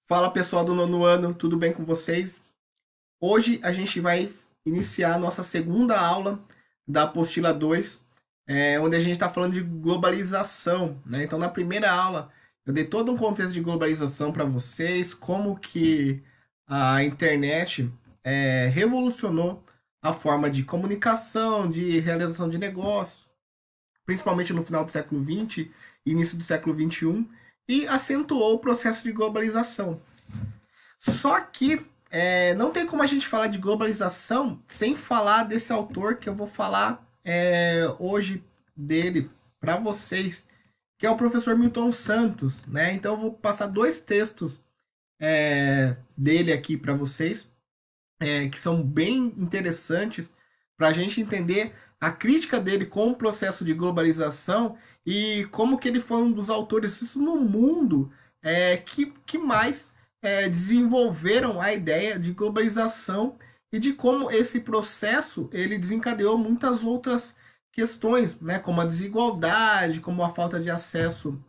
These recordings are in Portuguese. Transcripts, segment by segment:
Fala pessoal do nono ano, tudo bem com vocês? Hoje a gente vai iniciar a nossa segunda aula da apostila 2, onde a gente está falando de globalização, né? Então, na primeira aula, eu dei todo um contexto de globalização para vocês, como que a internet revolucionou a forma de comunicação, de realização de negócios, principalmente no final do século XX, início do século XXI, e acentuou o processo de globalização. Só que não tem como a gente falar de globalização sem falar desse autor que eu vou falar hoje dele para vocês, que é o professor Milton Santos, né? Então eu vou passar dois textos dele aqui para vocês, que são bem interessantes para a gente entender a crítica dele com o processo de globalização e como que ele foi um dos autores isso no mundo que mais desenvolveram a ideia de globalização e de como esse processo ele desencadeou muitas outras questões, né, como a desigualdade, como a falta de acesso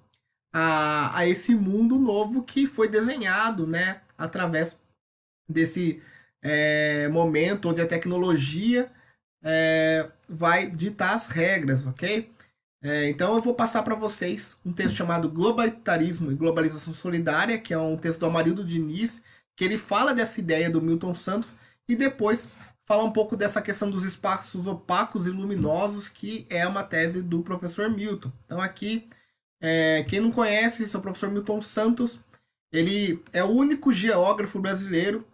a esse mundo novo que foi desenhado, né, através desse momento onde a tecnologia vai ditar as regras, ok? Então eu vou passar para vocês um texto chamado Globalitarismo e Globalização Solidária, que é um texto do Amarildo Diniz, que ele fala dessa ideia do Milton Santos e depois fala um pouco dessa questão dos espaços opacos e luminosos, que é uma tese do professor Milton. Então aqui, quem não conhece, esse é o professor Milton Santos. Ele é o único geógrafo brasileiro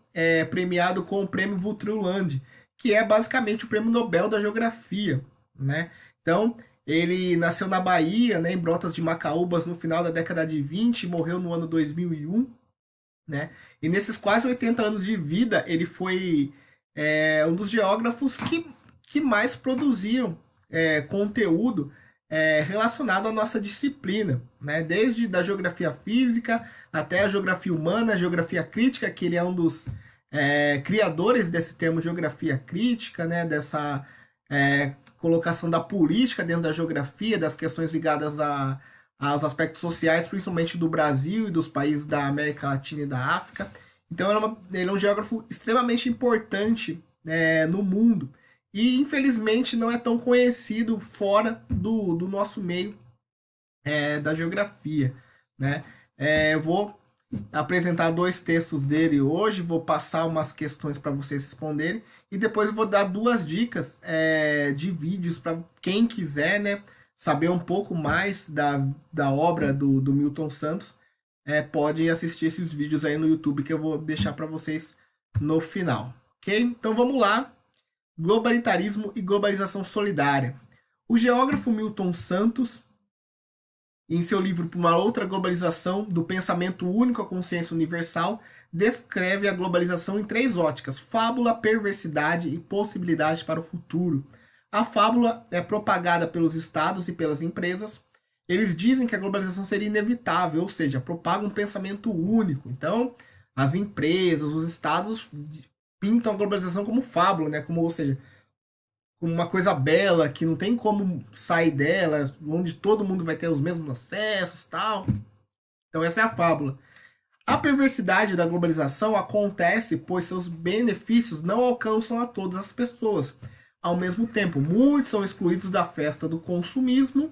premiado com o prêmio Vultrland, que é basicamente o prêmio Nobel da Geografia, né? Então, ele nasceu na Bahia, né, em Brotas de Macaúbas, no final da década de 20 e morreu no ano 2001, né? E nesses quase 80 anos de vida, ele foi um dos geógrafos que mais produziram conteúdo relacionado à nossa disciplina, né? Desde da geografia física até a geografia humana, a geografia crítica, que ele é um dos criadores desse termo geografia crítica, né? Dessa colocação da política dentro da geografia, das questões ligadas aos aspectos sociais, principalmente do Brasil e dos países da América Latina e da África. Então, ele é um geógrafo extremamente importante no mundo e, infelizmente, não é tão conhecido fora do nosso meio da geografia, né? Eu vou apresentar dois textos dele hoje, vou passar umas questões para vocês responderem e depois eu vou dar duas dicas de vídeos para quem quiser, né, saber um pouco mais da obra do Milton Santos. Pode assistir esses vídeos aí no YouTube que eu vou deixar para vocês no final, ok? Então vamos lá. Globalitarismo e globalização solidária. O geógrafo Milton Santos, em seu livro Para uma Outra Globalização, do Pensamento Único à Consciência Universal, descreve a globalização em três óticas: fábula, perversidade e possibilidade para o futuro. A fábula é propagada pelos estados e pelas empresas. Eles dizem que a globalização seria inevitável, ou seja, propagam um pensamento único. Então, as empresas, os estados pintam a globalização como fábula, né? Ou seja, uma coisa bela que não tem como sair dela, onde todo mundo vai ter os mesmos acessos, tal. Então essa é a fábula. A perversidade da globalização acontece pois seus benefícios não alcançam a todas as pessoas. Ao mesmo tempo, muitos são excluídos da festa do consumismo,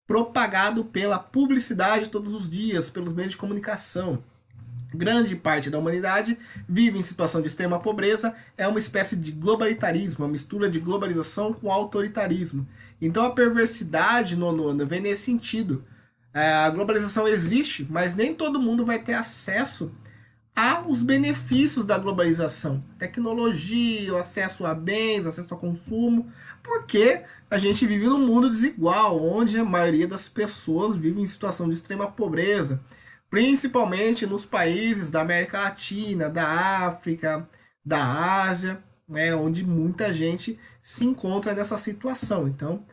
propagado pela publicidade todos os dias, pelos meios de comunicação. Grande parte da humanidade vive em situação de extrema pobreza, é uma espécie de globalitarismo, uma mistura de globalização com autoritarismo. Então a perversidade vem nesse sentido. A globalização existe, mas nem todo mundo vai ter acesso aos benefícios da globalização. Tecnologia, o acesso a bens, o acesso a consumo, porque a gente vive num mundo desigual, onde a maioria das pessoas vive em situação de extrema pobreza, principalmente nos países da América Latina, da África, da Ásia, né, onde muita gente se encontra nessa situação. Então,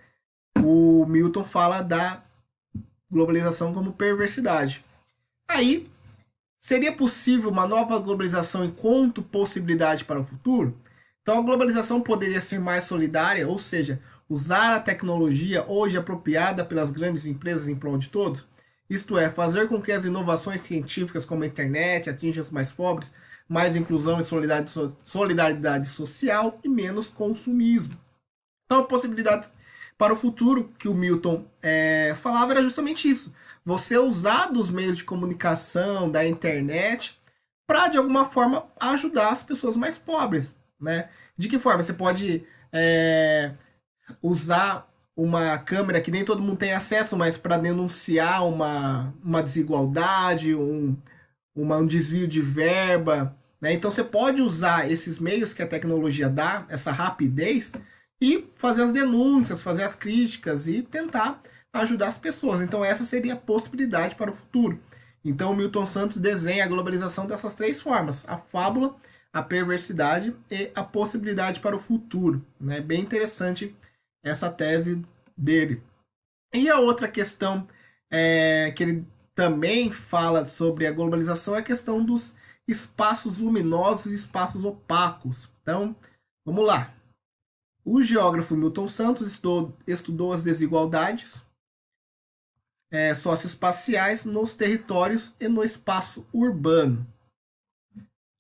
o Milton fala da globalização como perversidade. Aí, seria possível uma nova globalização enquanto possibilidade para o futuro? Então, a globalização poderia ser mais solidária, ou seja, usar a tecnologia hoje apropriada pelas grandes empresas em prol de todos? isto é, fazer com que as inovações científicas como a internet atinjam os mais pobres, mais inclusão e solidariedade social e menos consumismo. Então, a possibilidade para o futuro que o Milton falava era justamente isso. Você usar dos meios de comunicação, da internet, para, de alguma forma, ajudar as pessoas mais pobres. Né? De que forma? Você pode usar uma câmera que nem todo mundo tem acesso, mas para denunciar uma desigualdade, um desvio de verba. Né? Então você pode usar esses meios que a tecnologia dá, essa rapidez, e fazer as denúncias, fazer as críticas e tentar ajudar as pessoas. Então essa seria a possibilidade para o futuro. Então o Milton Santos desenha a globalização dessas três formas: a fábula, a perversidade e a possibilidade para o futuro. Né? Bem interessante essa tese dele. E a outra questão que ele também fala sobre a globalização é a questão dos espaços luminosos e espaços opacos. Então, vamos lá. O geógrafo Milton Santos estudou as desigualdades socioespaciais nos territórios e no espaço urbano.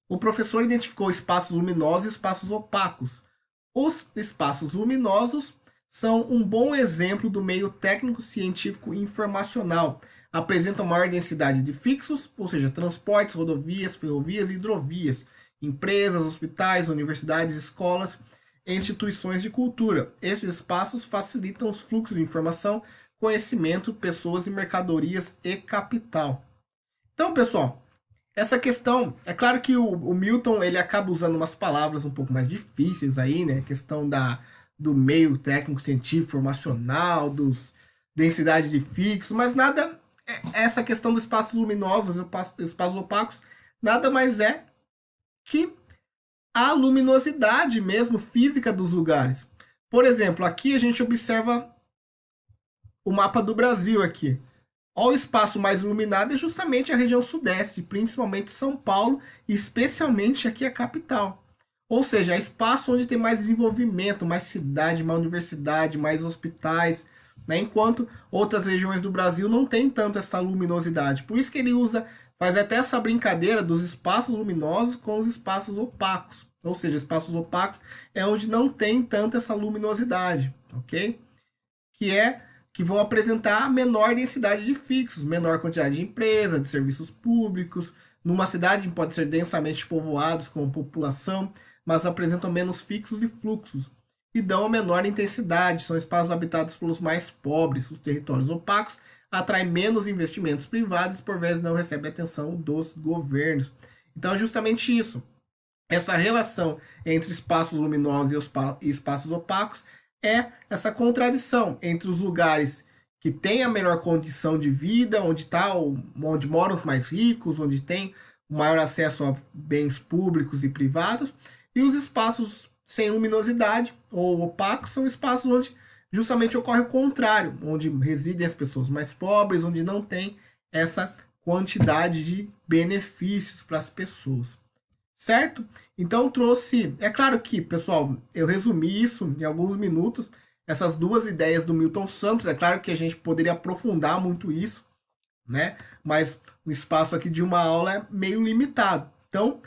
O professor identificou espaços luminosos e espaços opacos. Os espaços luminosos são um bom exemplo do meio técnico-científico informacional. Apresentam maior densidade de fixos, ou seja, transportes, rodovias, ferrovias e hidrovias, empresas, hospitais, universidades, escolas e instituições de cultura. Esses espaços facilitam os fluxos de informação, conhecimento, pessoas e mercadorias e capital. Então, pessoal, essa questão, é claro que o Milton ele acaba usando umas palavras um pouco mais difíceis aí, né? A questão do meio técnico, científico, informacional, dos densidade de fixo, mas nada, essa questão dos espaços luminosos, espaços opacos, nada mais é que a luminosidade mesmo física dos lugares. Por exemplo, aqui a gente observa o mapa do Brasil aqui. O espaço mais iluminado é justamente a região sudeste, principalmente São Paulo, e especialmente aqui a capital. Ou seja, é espaço onde tem mais desenvolvimento, mais cidade, mais universidade, mais hospitais, né? Enquanto outras regiões do Brasil não tem tanto essa luminosidade. Por isso que ele faz até essa brincadeira dos espaços luminosos com os espaços opacos. Ou seja, espaços opacos é onde não tem tanto essa luminosidade, ok? Que vão apresentar menor densidade de fixos, menor quantidade de empresas, de serviços públicos. Numa cidade pode ser densamente povoados com população, mas apresentam menos fixos e fluxos e dão menor intensidade. São espaços habitados pelos mais pobres. Os territórios opacos atraem menos investimentos privados e por vezes não recebem atenção dos governos. Então é justamente isso. Essa relação entre espaços luminosos e espaços opacos é essa contradição entre os lugares que têm a melhor condição de vida, onde moram os mais ricos, onde tem o maior acesso a bens públicos e privados, e os espaços sem luminosidade ou opacos são espaços onde justamente ocorre o contrário, onde residem as pessoas mais pobres, onde não tem essa quantidade de benefícios para as pessoas. Certo? Então trouxe. É claro que, pessoal, eu resumi isso em alguns minutos, essas duas ideias do Milton Santos. É claro que a gente poderia aprofundar muito isso, né? Mas o espaço aqui de uma aula é meio limitado. Então,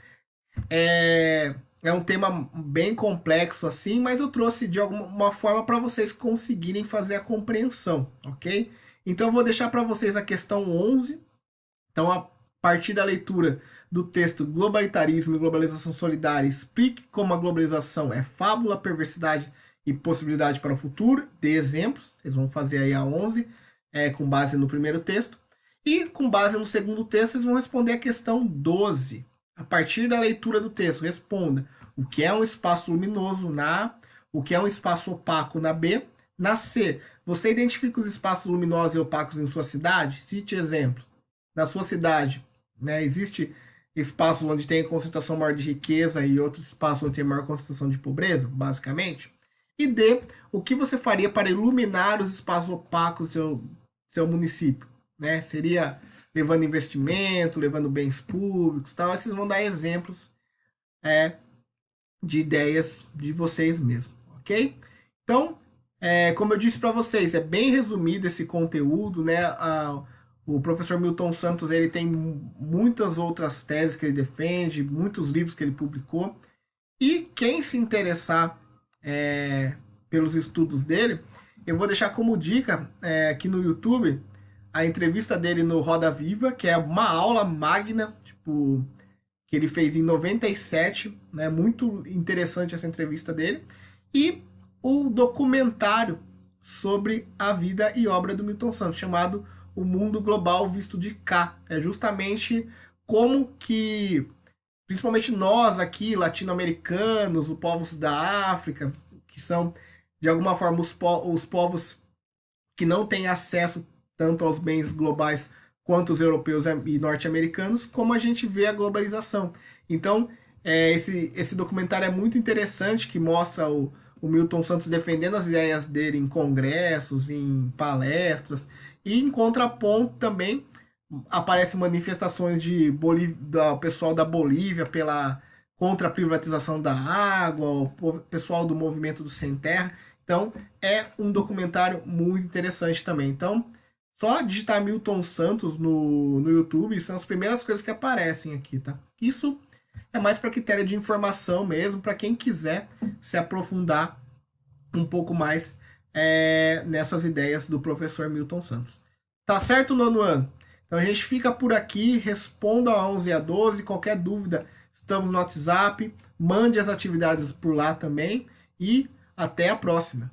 é um tema bem complexo assim, mas eu trouxe de alguma forma para vocês conseguirem fazer a compreensão, ok? Então, eu vou deixar para vocês a questão 11. Então, a partir da leitura do texto Globalitarismo e Globalização Solidária, explique como a globalização é fábula, perversidade e possibilidade para o futuro. Dê exemplos. Vocês vão fazer aí a 11, com base no primeiro texto. E com base no segundo texto, vocês vão responder a questão 12. A partir da leitura do texto, responda o que é um espaço luminoso na A, o que é um espaço opaco na B. Na C, você identifica os espaços luminosos e opacos em sua cidade? Cite exemplos. Na sua cidade, né, existe espaços onde tem concentração maior de riqueza e outros espaços onde tem maior concentração de pobreza, basicamente. E D, o que você faria para iluminar os espaços opacos do seu município? Né? Seria levando investimento, levando bens públicos, tal. Aí vocês vão dar exemplos de ideias de vocês mesmos, ok? Então, como eu disse para vocês, é bem resumido esse conteúdo, né? O professor Milton Santos ele tem muitas outras teses que ele defende, muitos livros que ele publicou. E quem se interessar pelos estudos dele, eu vou deixar como dica aqui no YouTube a entrevista dele no Roda Viva, que é uma aula magna, tipo, que ele fez em 97, né? Muito interessante essa entrevista dele. E o documentário sobre a vida e obra do Milton Santos, chamado O Mundo Global Visto de Cá. É justamente como que, principalmente nós aqui, latino-americanos, os povos da África, que são, de alguma forma, os povos que não têm acesso tanto aos bens globais quanto os europeus e norte-americanos, como a gente vê a globalização. Então, esse documentário é muito interessante, que mostra o Milton Santos defendendo as ideias dele em congressos, em palestras, e em contraponto também aparecem manifestações do pessoal da Bolívia contra a privatização da água, o pessoal do movimento do Sem Terra. Então, é um documentário muito interessante também. Então, só digitar Milton Santos no YouTube são as primeiras coisas que aparecem aqui, tá? Isso é mais para critério de informação mesmo, para quem quiser se aprofundar um pouco mais nessas ideias do professor Milton Santos. Tá certo, nono ano? Então a gente fica por aqui, responda a 11 e a 12, qualquer dúvida, estamos no WhatsApp, mande as atividades por lá também e até a próxima.